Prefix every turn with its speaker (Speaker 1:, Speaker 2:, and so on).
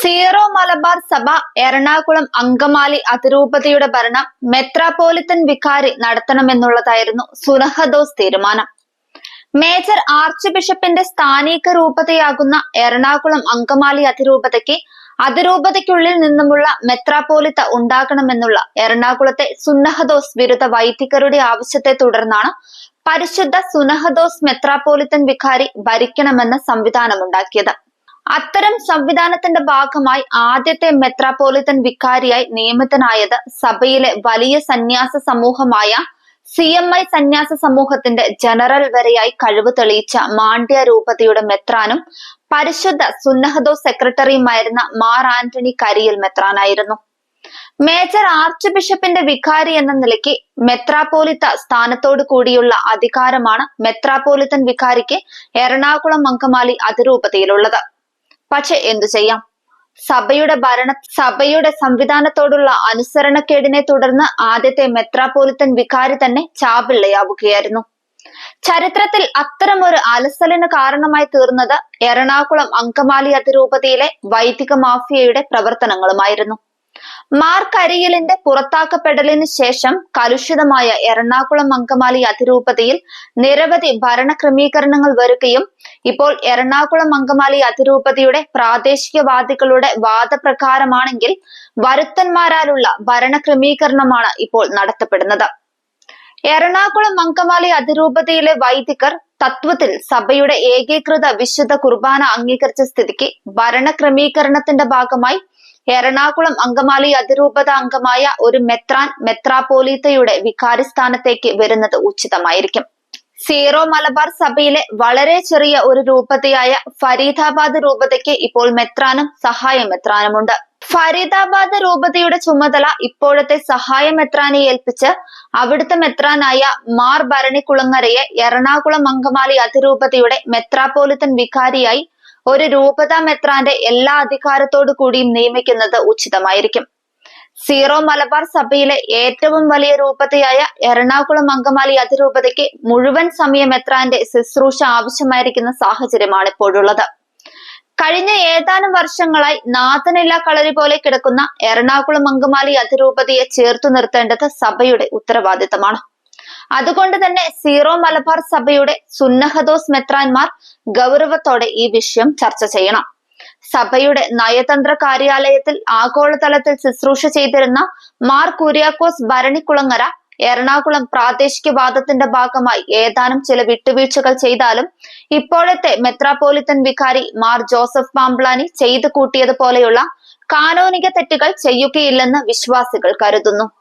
Speaker 1: Zero Malabar സഭ എറണാകുളം അങ്കമാലി അതിരൂപതയുടെ ഭരണം മെത്രാപ്പോലിത്തൻ വികാരി നടത്തണമെന്നുള്ളതായിരുന്നു സുനഹദോസ് തീരുമാനം. മേജർ ആർച്ച് ബിഷപ്പിന്റെ സ്ഥാനീക രൂപതയാകുന്ന എറണാകുളം അങ്കമാലി അതിരൂപതയ്ക്കുള്ളിൽ നിന്നുമുള്ള മെത്രാപ്പോലിത്ത ഉണ്ടാകണമെന്നുള്ള എറണാകുളത്തെ സുന്നഹദോസ് വിരുദ്ധ വൈദികരുടെ ആവശ്യത്തെ തുടർന്നാണ് പരിശുദ്ധ സുനഹദോസ് മെത്രാപ്പോലിത്തൻ വികാരി ഭരിക്കണമെന്ന സംവിധാനമുണ്ടാക്കിയത്. അത്തരം സംവിധാനത്തിന്റെ ഭാഗമായി ആദ്യത്തെ മെത്രാപ്പോലിത്തൻ വികാരിയായി നിയമിതനായത് സഭയിലെ വലിയ സന്യാസ സമൂഹമായ CMI സന്യാസ സമൂഹത്തിന്റെ ജനറൽ വരെയായി കഴിവ് തെളിയിച്ച മാണ്ഡ്യ രൂപതയുടെ മെത്രാനും പരിശുദ്ധ സുന്നഹദോസ് സെക്രട്ടറിയുമായിരുന്ന മാർ ആന്റണി കരിയിൽ മെത്രാനായിരുന്നു. മേജർ ആർച്ച് ബിഷപ്പിന്റെ വികാരി എന്ന നിലയ്ക്ക് മെത്രാപ്പോലിത്ത സ്ഥാനത്തോടു കൂടിയുള്ള അധികാരമാണ് മെത്രാപ്പോലിത്തൻ വികാരിക്ക് എറണാകുളം അങ്കമാലി അതിരൂപതയിലുള്ളത്. പക്ഷെ എന്തു ചെയ്യാം, സഭയുടെ സംവിധാനത്തോടുള്ള അനുസരണക്കേടിനെ തുടർന്ന് ആദ്യത്തെ മെത്രാപ്പോലിത്തൻ വികാരി തന്നെ ചാപിള്ളയാവുകയായിരുന്നു. ചരിത്രത്തിൽ അത്തരമൊരു അലസലിന് കാരണമായി തീർന്നത് എറണാകുളം അങ്കമാലി അതിരൂപതയിലെ വൈദിക മാഫിയയുടെ പ്രവർത്തനങ്ങളുമായിരുന്നു. മാർ കരിയിലിന്റെ പുറത്താക്കപ്പെടലിന് ശേഷം കലുഷിതമായ എറണാകുളം അങ്കമാലി അതിരൂപതയിൽ നിരവധി ഭരണ ക്രമീകരണങ്ങൾ വരികയും ഇപ്പോൾ എറണാകുളം അങ്കമാലി അതിരൂപതയുടെ പ്രാദേശികവാദികളുടെ വാദപ്രകാരമാണെങ്കിൽ വരുത്തന്മാരാലുള്ള ഭരണ ക്രമീകരണമാണ് ഇപ്പോൾ നടത്തപ്പെടുന്നത്. എറണാകുളം അങ്കമാലി അതിരൂപതയിലെ വൈദികർ തത്വത്തിൽ സഭയുടെ ഏകീകൃത വിശുദ്ധ കുർബാന അംഗീകരിച്ച സ്ഥിതിക്ക് ഭരണ ക്രമീകരണത്തിന്റെ ഭാഗമായി എറണാകുളം അങ്കമാലി അതിരൂപത അംഗമായ ഒരു മെത്രാപ്പോലീത്തയുടെ വികാരി സ്ഥാനത്തേക്ക് വരുന്നത് ഉചിതമായിരിക്കും. സീറോ മലബാർ സഭയിലെ വളരെ ചെറിയ ഒരു രൂപതയായ ഫരീദാബാദ് രൂപതയ്ക്ക് ഇപ്പോൾ മെത്രാനും സഹായ മെത്രാനുമുണ്ട്. ഫരീദാബാദ് രൂപതയുടെ ചുമതല ഇപ്പോഴത്തെ സഹായ മെത്രാനെ ഏൽപ്പിച്ച് അവിടുത്തെ മെത്രാനായ മാർ ഭരണികുളങ്ങരയെ എറണാകുളം അങ്കമാലി അതിരൂപതയുടെ മെത്രാപ്പോലിത്തൻ വികാരിയായി ഒരു രൂപത മെത്രാന്റെ എല്ലാ അധികാരത്തോടു കൂടിയും നിയമിക്കുന്നത് ഉചിതമായിരിക്കും. സീറോ മലബാർ സഭയിലെ ഏറ്റവും വലിയ രൂപതയായ എറണാകുളം അങ്കമാലി അതിരൂപതയ്ക്ക് മുഴുവൻ സമയ മെത്രാന്റെ ശുശ്രൂഷ ആവശ്യമായിരിക്കുന്ന സാഹചര്യമാണ് ഇപ്പോഴുള്ളത്. കഴിഞ്ഞ ഏതാനും വർഷങ്ങളായി നാഥനില്ലാ കളരി പോലെ കിടക്കുന്ന എറണാകുളം അങ്കമാലി അതിരൂപതയെ ചേർത്തു നിർത്തേണ്ടത് സഭയുടെ ഉത്തരവാദിത്തമാണ്. അതുകൊണ്ട് തന്നെ സീറോ മലബാർ സഭയുടെ സുന്നഹദോസ് മെത്രാന്മാർ ഗൗരവത്തോടെ ഈ വിഷയം ചർച്ച ചെയ്യണം. സഭയുടെ നയതന്ത്ര കാര്യാലയത്തിൽ ആഗോളതലത്തിൽ ശുശ്രൂഷ ചെയ്തിരുന്ന മാർ കുര്യാക്കോസ് ഭരണികുളങ്ങര എറണാകുളം പ്രാദേശികവാദത്തിന്റെ ഭാഗമായി ഏതാനും ചില വിട്ടുവീഴ്ചകൾ ചെയ്താലും ഇപ്പോഴത്തെ മെത്രാപ്പോലിത്തൻ വികാരി മാർ ജോസഫ് പാംപ്ലാനി ചെയ്തു കൂട്ടിയതുപോലെയുള്ള കാനോനിക തെറ്റുകൾ ചെയ്യുകയില്ലെന്ന് വിശ്വാസികൾ കരുതുന്നു.